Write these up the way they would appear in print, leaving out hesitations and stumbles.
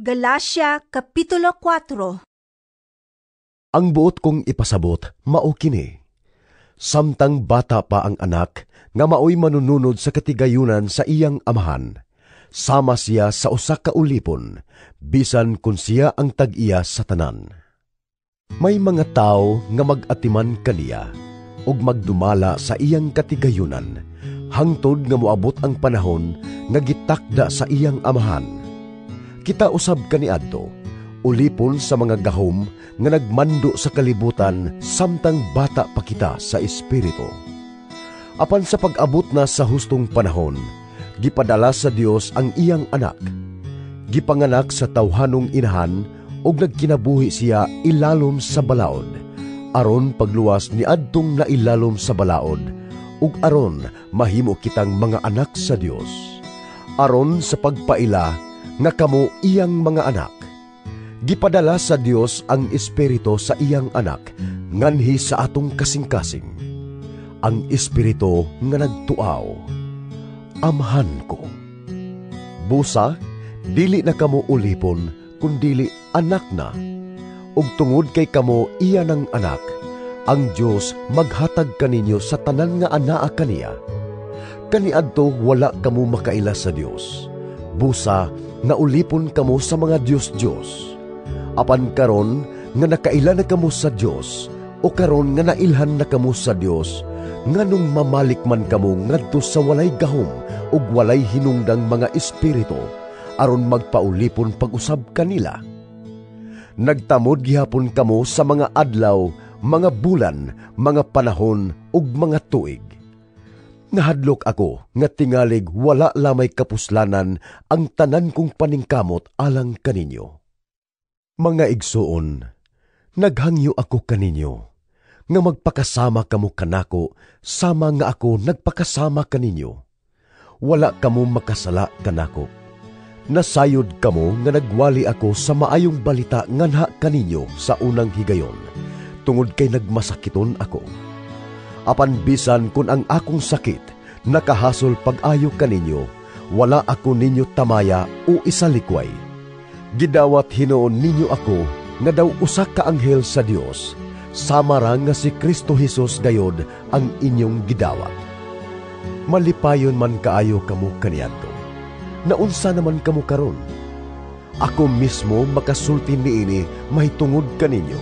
Galacia Kapitulo 4. Ang buot kong ipasabot, mao kini. Samtang bata pa ang anak, nga maoy manununod sa katigayunan sa iyang amahan. Sama siya sa usa ka ulipon, bisan kun siya ang tag-iya sa tanan. May mga tao nga mag-atiman kaniya, ug magdumala sa iyang katigayunan, hangtod nga moabot ang panahon nga gitakda sa iyang amahan. Kita usab kaniadto, ulipon sa mga gahom nga nagmando sa kalibutan samtang bata pa kita sa espiritu. Apan sa pag-abot na sa hustong panahon, gipadala sa Dios ang iyang anak. Gipanganak sa tawhanong inahan ug nagkinabuhi siya ilalom sa balaod, aron pagluwas ni adtong nailalom sa balaod, ug aron mahimo kitang mga anak sa Dios. Aron sa pagpaila nga kamo iyang mga anak. Gipadala sa Dios ang Espiritu sa iyang anak, nganhi sa atong kasing-kasing. Ang Espiritu nga nagtuaw, Amhan ko. Busa, dili na kamo ulipon, kundili anak na. Ug tungod kay kamo iya ng anak, ang Dios maghatag kaninyo sa tanan nga anaa kaniya. Kaniadto wala kamo makaila sa Dios. Busa, naulipon kamo sa mga Diyos-Diyos. Apan karon nga nakaila na kamo sa Dios, o karon nga nailhan na kamo sa Dios, nganong mamalik man kamo ngadto sa walay gahom ug walay hinungdang mga espiritu, aron magpaulipon pag-usab kanila. Nagtamod gihapon kamo sa mga adlaw, mga bulan, mga panahon ug mga tuig. Nahadlok ako nga tingalig wala lamay kapuslanan ang tanan kong paningkamot alang kaninyo. Mga igsuon, naghangyo ako kaninyo, nga magpakasama kamo kanako, sama nga ako nagpakasama kaninyo. Wala kamo makasala kanako. Nasayod kamo nga nagwali ako sa maayong balita nganha kaninyo sa unang higayon, tungod kay nagmasakiton ako. Apan bisan kun ang akong sakit nakahasol pag-ayo kaninyo, wala ako ninyo tamaya o isalikway. Gidawat hinuon ninyo ako nga daw usa ka anghel sa Dios, sama ra nga si Kristo Jesus gayod ang inyong gidawat. Malipayon man kaayo kamo kaniadto. Naunsa naman kamo karon? Ako mismo makasulti niini mahitungod kaninyo.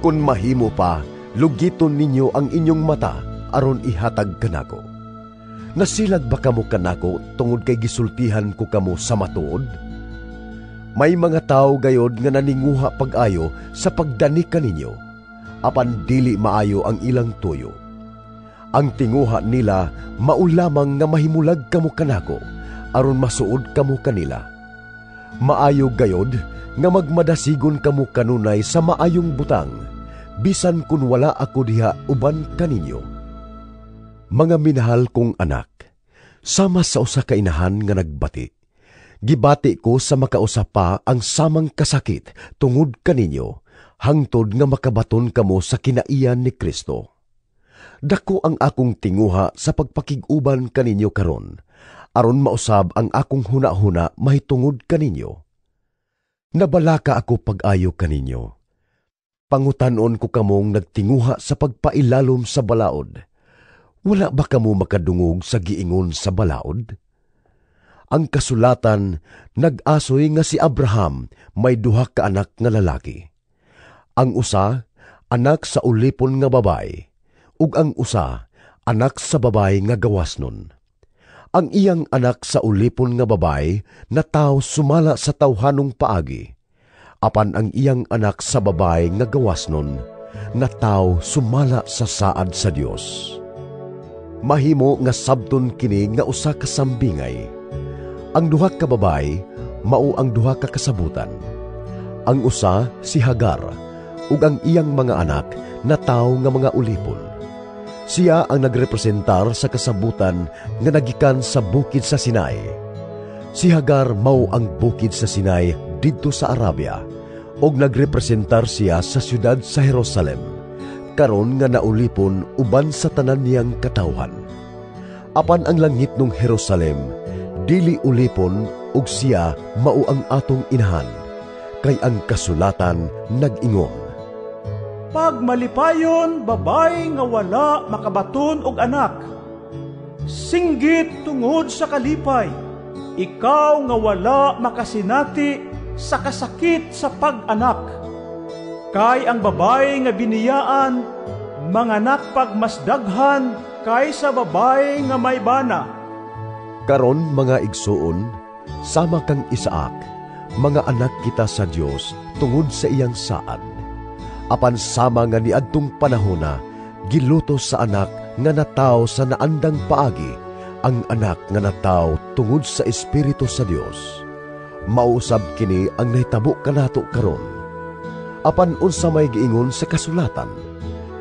Kun mahimo pa, lugiton ninyo ang inyong mata aron ihatag kanako. Nasilag ba kamo kanako tungod kay gisultihan ko kamo sa matuod? May mga tao gayod nga naninguha pag-ayo sa pagdani kaninyo, apan dili maayo ang ilang tuyo. Ang tinguha nila maulamang nga mahimulag kamo kanako, aron masuod kamo kanila. Maayo gayod nga magmadasigon kamo kanunay sa maayong butang, bisan kun wala ako diha uban kaninyo. Mga minahal kong anak, sama sa usa ka inahan nga nagbati, gibati ko sa makausap pa ang samang kasakit tungod kaninyo, hangtod nga makabaton kamo sa kinaiyan ni Kristo. Dako ang akong tinguha sa pagpakig-uban kaninyo karon, aron mausab ang akong huna-huna mahitungod kaninyo. Nabalaka ako pag-ayo kaninyo. Pangutanon ko kamong nagtinguha sa pagpailalom sa balaod. Wala ba kamo makadungog sa giingon sa balaod? Ang kasulatan nag-asoy nga si Abraham may duha ka anak nga lalaki. Ang usa, anak sa ulipon nga babae, ug ang usa, anak sa babae nga gawasnon. Ang iyang anak sa ulipon nga babae nataw sumala sa tawhanong paagi, apan ang iyang anak sa babae nga gawasnon nataw sumala sa saad sa Dios. Mahimo nga sabton kini nga usa ka sambingay. Ang duha ka babae mao ang duha ka kasabutan. Ang usa si Hagar, ug ang iyang mga anak nataw nga mga ulipon. Siya ang nagrepresentar sa kasabutan nga nagikan sa bukid sa Sinai. Si Hagar mao ang bukid sa Sinai didto sa Arabia, ug nagrepresentar siya sa syudad sa Jerusalem, karon nga naulipon uban sa tanan niyang katawhan. Apan ang langit ng Jerusalem dili ulipon ug siya mao ang atong inahan, kay ang kasulatan nag-ingon, Pag malipayon, babay nga wala makabaton og anak. Singgit tungod sa kalipay, ikaw nga wala makasinati sa kasakit sa pag-anak. Kay ang babay nga biniyaan, manganak pagmasdaghan kaysa babay nga may bana. Karon mga igsuon, sama kang Isaak, mga anak kita sa Dios tungod sa iyang saad. Apan sama nga niadtong panahona, gilutos sa anak nga nataw sa naandang paagi, ang anak nga nataw tungod sa Espiritu sa Dios. Mausab kini ang nahitabo kanato karon. Apan unsa may giingon sa kasulatan,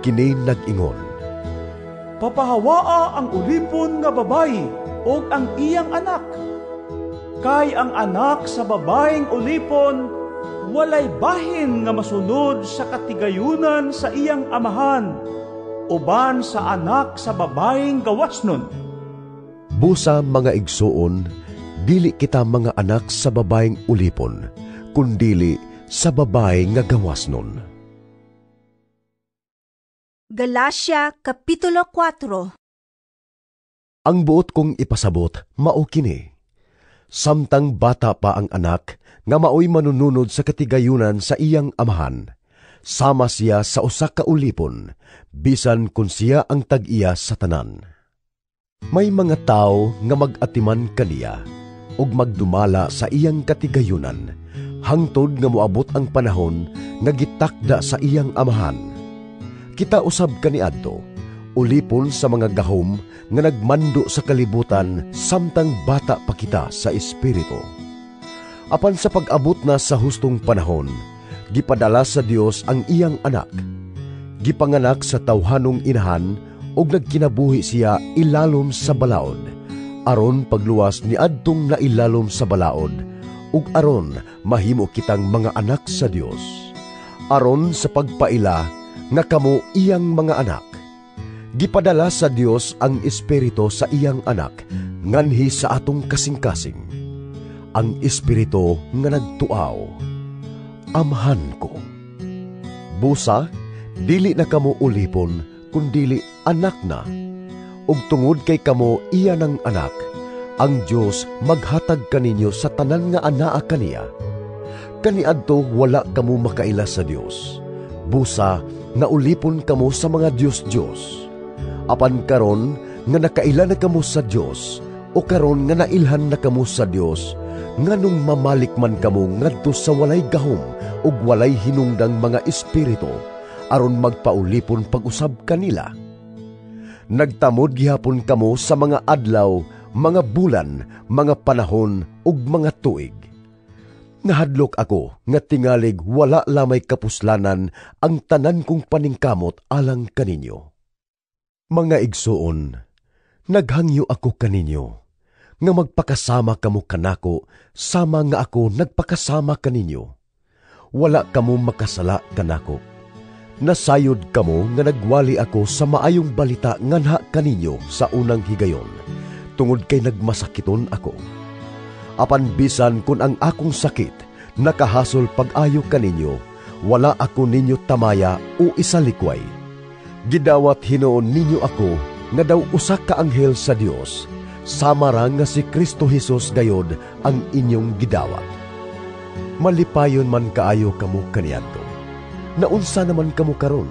kini nag-ingon, Papahawaa ang ulipon nga babayi og ang iyang anak. Kay ang anak sa babayeng ulipon, walay bahin nga masunod sa katigayunan sa iyang amahan, uban sa anak sa babayeng gawasnon. Busa mga igsuon, dili kita mga anak sa babayeng ulipon, kundili sa babae nga gawasnon. Galacia Kapitulo 4. Ang buot kong ipasabot, mao kini. Samtang bata pa ang anak, nga maoy manununod sa katigayunan sa iyang amahan, sama siya sa usa ka ulipon, bisan kun siya ang tag-iya sa tanan. May mga tao nga mag-atiman kaniya, ug magdumala sa iyang katigayunan, hangtod nga moabot ang panahon nga gitakda sa iyang amahan. Kita usab kaniadto, ulipon sa mga gahom nga nagmando sa kalibutan samtang bata pa kita sa espiritu. Apan sa pag-abot na sa hustong panahon, gipadala sa Dios ang iyang anak. Gipanganak sa tawhanong inahan ug nagkinabuhi siya ilalom sa balaod, aron pagluwas ni adtong nailalom sa balaod, ug aron mahimo kitang mga anak sa Dios. Aron sa pagpaila nga kamo iyang mga anak. Gipadala sa Dios ang Espiritu sa iyang anak, nganhi sa atong kasing-kasing. Ang Espiritu nga nagtuaw, Amhan ko. Busa, dili na kamo ulipon, kundili anak na. Ug tungod kay kamo iya ng anak, ang Dios maghatag kaninyo sa tanan nga anaa kaniya. Kaniadto wala kamo makaila sa Dios. Busa, naulipon kamo sa mga Diyos-Diyos. Apan karon nga nakaila na kamo sa Dios, o karon nga nailhan na kamo sa Dios, nganong mamalik man kamo ngadto sa walay gahom ug walay hinungdang mga espiritu, aron magpaulipon pag-usab kanila. Nagtamod gihapon kamo sa mga adlaw, mga bulan, mga panahon ug mga tuig. Nahadlok ako nga tingalig wala lamay kapuslanan ang tanan kong paningkamot alang kaninyo. Mga igsuon, naghangyo ako kaninyo, nga magpakasama kamo kanako, sama nga ako nagpakasama kaninyo. Wala kamo makasala kanako. Nasayod kamo nga nagwali ako sa maayong balita nganha kaninyo sa unang higayon, tungod kay nagmasakiton ako. Apan bisan kun ang akong sakit nakahasol pag-ayo kaninyo, wala ako ninyo tamaya o isalikway. Gidawat hinoon ninyo ako nga daw usa ka anghel sa Dios, sama ra nga si Kristo Jesus gayod ang inyong gidawat. Malipayon man kaayo kamo kaniadto. Naunsa naman kamo karon?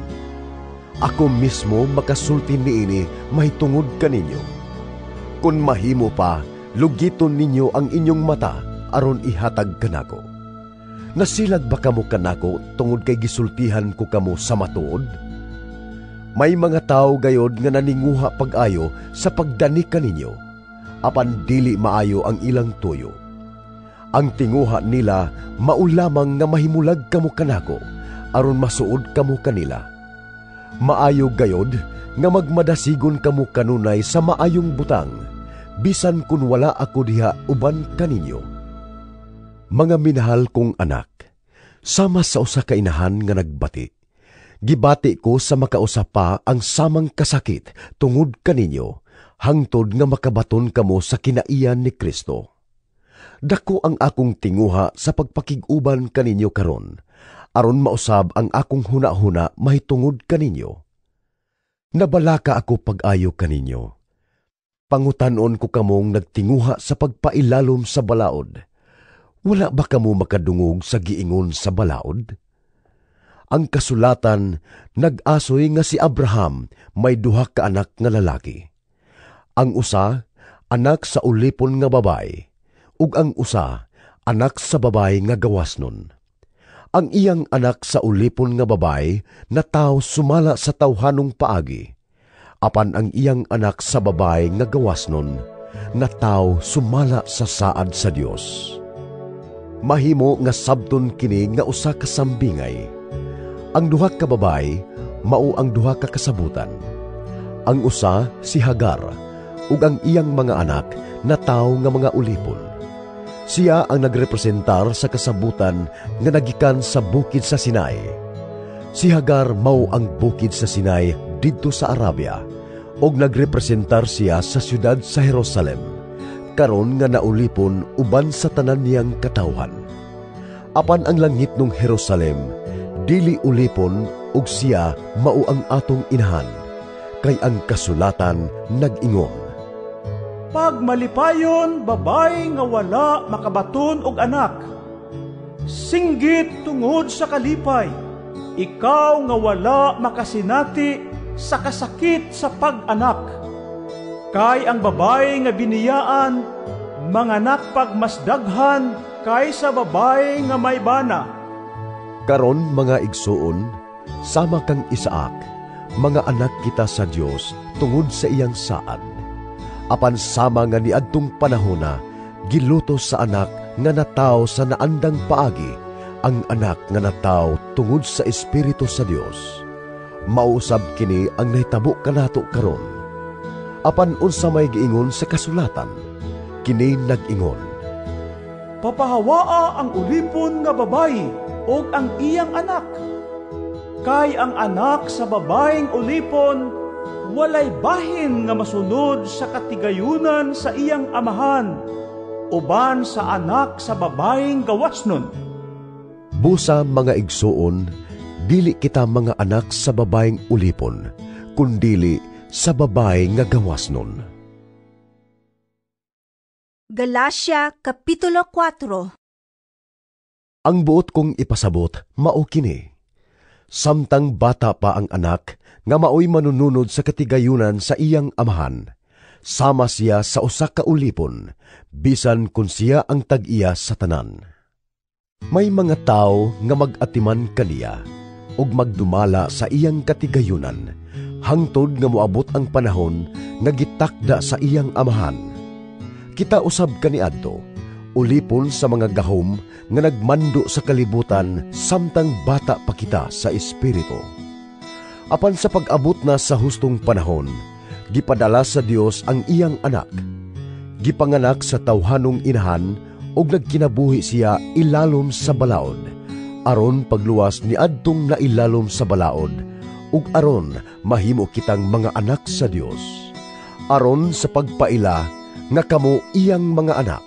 Ako mismo makasulti niini mahitungod kaninyo. Kun mahimo pa, lugiton ninyo ang inyong mata aron ihatag kanako. Nasilag ba kamo kanako tungod kay gisultihan ko kamo sa matuod? May mga tao gayod nga naninguha pag-ayo sa pagdani kaninyo, apan dili maayo ang ilang tuyo. Ang tinguha nila maulamang nga mahimulag kamo kanako, aron masuod kamo kanila. Maayo gayod nga magmadasigon kamo kanunay sa maayong butang, bisan kun wala ako diha uban kaninyo. Mga minahal kong anak, sama sa usa ka inahan nga nagbati, gibati ko sa makausap pa ang samang kasakit tungod kaninyo, hangtod nga makabaton kamo sa kinaiyan ni Kristo. Dako ang akong tinguha sa pagpakig-uban kaninyo karon, aron mausab ang akong huna-huna mahitungod kaninyo. Nabalaka ako pag-ayo kaninyo. Pangutanon ko kamong nagtinguha sa pagpailalom sa balaod. Wala ba kamo makadungog sa giingon sa balaod? Ang kasulatan nag-asoy nga si Abraham may duha ka anak nga lalaki. Ang usa, anak sa ulipon nga babae, ug ang usa, anak sa babae nga gawasnon. Ang iyang anak sa ulipon nga babae nataw sumala sa tawhanong paagi, apan ang iyang anak sa babae nga gawasnon nataw sumala sa saad sa Dios. Mahimo nga sabton kini nga usa ka sambingay. Ang duha ka babae mao ang duha ka kasabutan. Ang usa si Hagar, ug ang iyang mga anak nataw nga mga ulipon. Siya ang nagrepresentar sa kasabutan nga nagikan sa bukid sa Sinai. Si Hagar mao ang bukid sa Sinai didto sa Arabia, ug nagrepresentar siya sa siyudad sa Jerusalem, karon nga naulipon uban sa tanan niyang katawhan. Apan ang langit ng Jerusalem dili ulipon, ug siya mao ang atong inahan, kay ang kasulatan nag-ingon, Pag malipayon, babay nga wala makabaton og anak. Singgit tungod sa kalipay, ikaw nga wala makasinati sa kasakit sa pag-anak. Kay ang babay nga biniyaan, manganak pagmasdaghan kaysa babay nga may bana. Karon mga igsuon, sama kang Isaak, mga anak kita sa Dios tungod sa iyang saad. Apan sama nga niadtong panahona, gilutos sa anak nga nataw sa naandang paagi, ang anak nga nataw tungod sa Espiritu sa Dios. Mausab kini ang nahitabo kanato karon. Apan unsa may giingon sa kasulatan, kini nag-ingon, Papahawaa ang ulipon nga babayi og ang iyang anak. Kay ang anak sa babaeng ulipon walay bahin nga masunod sa katigayunan sa iyang amahan, uban sa anak sa babaeng gawasnon. Busa mga igsuon, dili kita mga anak sa babaeng ulipon, kundili sa babae nga gawasnon. Galacia Kapitulo 4. Ang buot kong ipasabot, mao kini. Samtang bata pa ang anak, nga maoy manununod sa katigayunan sa iyang amahan, sama siya sa usa ka ulipon, bisan kun siya ang tag-iya sa tanan. May mga tao nga mag-atiman kaniya, ug magdumala sa iyang katigayunan, hangtod nga moabot ang panahon nga gitakda sa iyang amahan. Kita usab kaniadto, ulipon sa mga gahom nga nagmando sa kalibutan samtang bata pa kita sa espiritu. Apan sa pag-abot na sa hustong panahon, gipadala sa Dios ang iyang anak. Gipanganak sa tawhanong inahan ug nagkinabuhi siya ilalom sa balaod, aron pagluwas ni adtong nailalom sa balaod, ug aron mahimo kitang mga anak sa Dios. Aron sa pagpaila nga kamo iyang mga anak.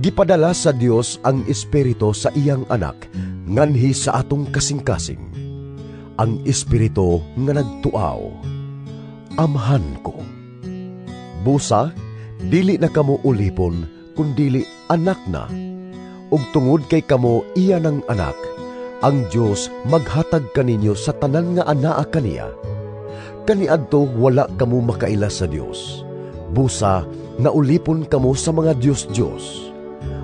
Gipadala sa Dios ang Espiritu sa iyang anak, nganhi sa atong kasing-kasing. Ang Espiritu nga nagtuaw. Amhan ko. Busa, dili na kamo ulipon, kundili anak na. Ug tungod kay kamo iya ng anak, ang Dios maghatag kaninyo sa tanan nga anaa kaniya. Kaniadto wala kamo makaila sa Dios. Busa, naulipon kamo sa mga Diyos-Diyos.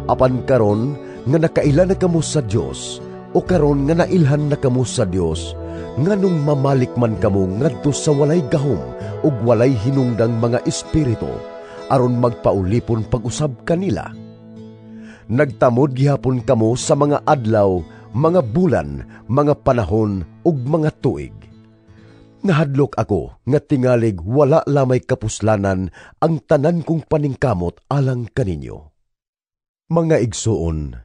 Apan karon nga nakaila na kamo sa Dios, o karon nga nailhan na kamo sa Dios, nganong mamalik man kamo ngadto sa walay gahom ug walay hinungdang mga espiritu, aron magpaulipon pag-usab kanila. Nagtamod gihapon kamo sa mga adlaw, mga bulan, mga panahon ug mga tuig. Nahadlok ako nga tingalig wala lamay kapuslanan ang tanan kong paningkamot alang kaninyo. Mga igsuon,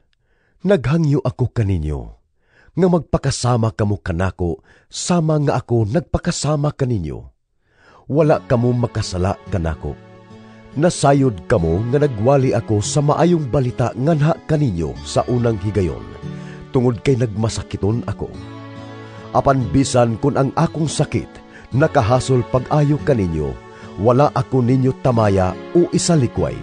naghangyo ako kaninyo, nga magpakasama kamo kanako, sama nga ako nagpakasama kaninyo. Wala kamo makasala kanako. Nasayod kamo nga nagwali ako sa maayong balita nganha kaninyo sa unang higayon, tungod kay nagmasakiton ako. Apan bisan kun ang akong sakit nakahasol pag-ayo kaninyo, wala ako ninyo tamaya o isalikway.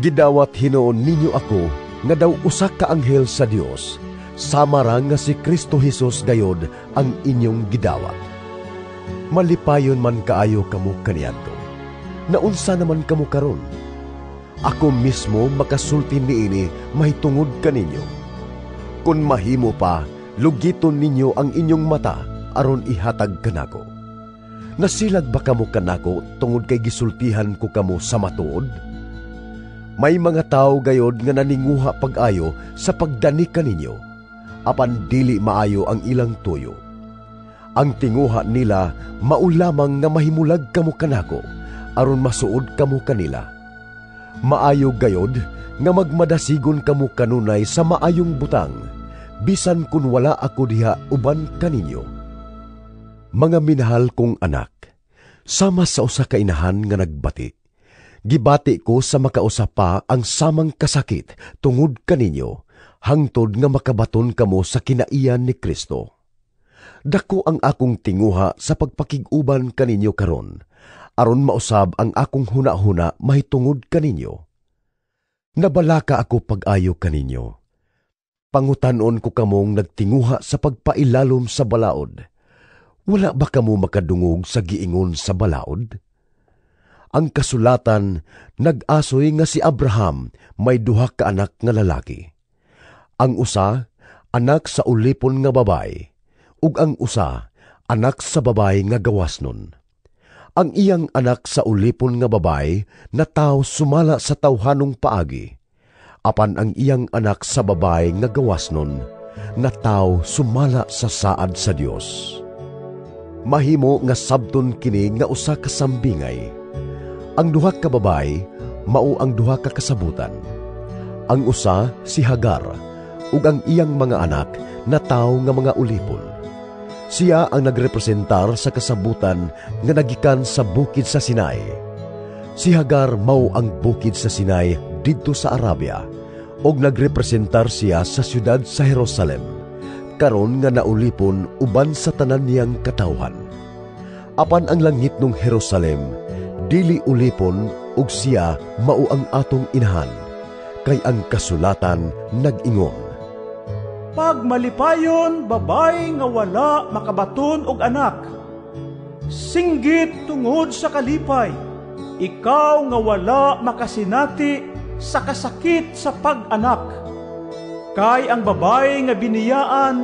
Gidawat hinuon ninyo ako nga daw usa ka anghel sa Dios, sama ra nga si Kristo Jesus gayod ang inyong gidawat. Malipayon man kaayo kamo kaniadto. Naunsa naman kamo karon? Ako mismo makasulti niini mahitungod kaninyo. Kung mahimo pa, lugiton ninyo ang inyong mata aron ihatag kanako. Nasilag ba kamo kanako tungod kay gisultihan ko kamo sa matuod? May mga tao gayod nga naninguha pag-ayo sa pagdani kaninyo, apan dili maayo ang ilang tuyo. Ang tinguha nila maulamang nga mahimulag kamo kanako, aron masuod kamo kanila. Maayo gayod nga magmadasigon kamo kanunay sa maayong butang, bisan kun wala ako diha uban kaninyo. Mga minahal kong anak, sama sa usa ka inahan nga nagbati, gibati ko sa makausapa ang samang kasakit tungod kaninyo, hangtod nga makabaton kamo sa kinaiyan ni Kristo. Dako ang akong tinguha sa pagpakig-uban kaninyo karon, aron mausab ang akong huna-huna mahitungod kaninyo. Nabalaka ako pag-ayo kaninyo. Pangutanon ko kamong nagtinguha sa pagpailalom sa balaod. Wala ba kamo makadungog sa giingon sa balaod? Ang kasulatan nag-asoy nga si Abraham may duha ka anak nga lalaki. Ang usa, anak sa ulipon nga babay, ug ang usa, anak sa babay nga gawasnon. Ang iyang anak sa ulipon nga babay na tao sumala sa tawhanong paagi, apan ang iyang anak sa babay nga gawasnon na tao sumala sa saad sa Dios. Mahimo nga sabton kini nga usa ka sambingay. Ang duha ka babay mao ang duha ka kasabutan. Ang usa si Hagar ug ang iyang mga anak na tao nga mga ulipon. Siya ang nagrepresentar sa kasabutan nga nagikan sa bukid sa Sinai. Si Hagar mao ang bukid sa Sinai didto sa Arabia, og nagrepresentar siya sa siyudad sa Jerusalem, karon nga naulipon uban sa tanan niyang katawhan. Apan ang langit ng Jerusalem dili ulipon, ug siya mao ang atong inahan, kay ang kasulatan nag-ingon, Pag malipayon, babay nga wala makabaton og anak. Singgit tungod sa kalipay, ikaw nga wala makasinati sa kasakit sa pag-anak. Kay ang babay nga biniyaan,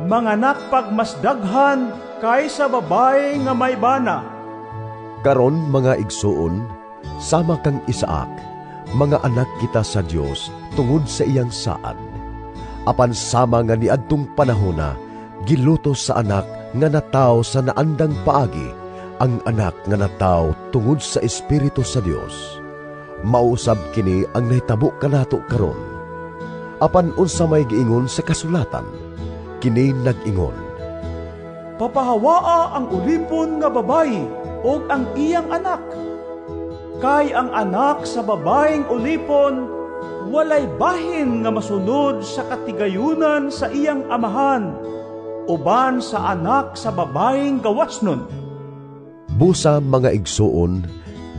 manganak pagmasdaghan kaysa babay nga may bana. Karon mga igsuon, sama kang Isaac, mga anak kita sa Dios tungod sa iyang saad. Apan sama nga niadtong panahona, gilutos sa anak nga nataw sa naandang paagi, ang anak nga nataw tungod sa Espiritu sa Dios. Mausab kini ang nahitabo kanato karon. Apan unsa may giingon sa kasulatan, kini nag-ingon, Papahawaa ang ulipon nga babay og ang iyang anak. Kay ang anak sa babayeng ulipon walay bahin nga masunod sa katigayunan sa iyang amahan, uban sa anak sa babayeng gawasnon. Busa mga igsuon,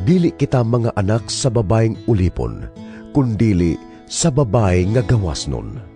dili kita mga anak sa babayeng ulipon, kundili sa babae nga gawasnon.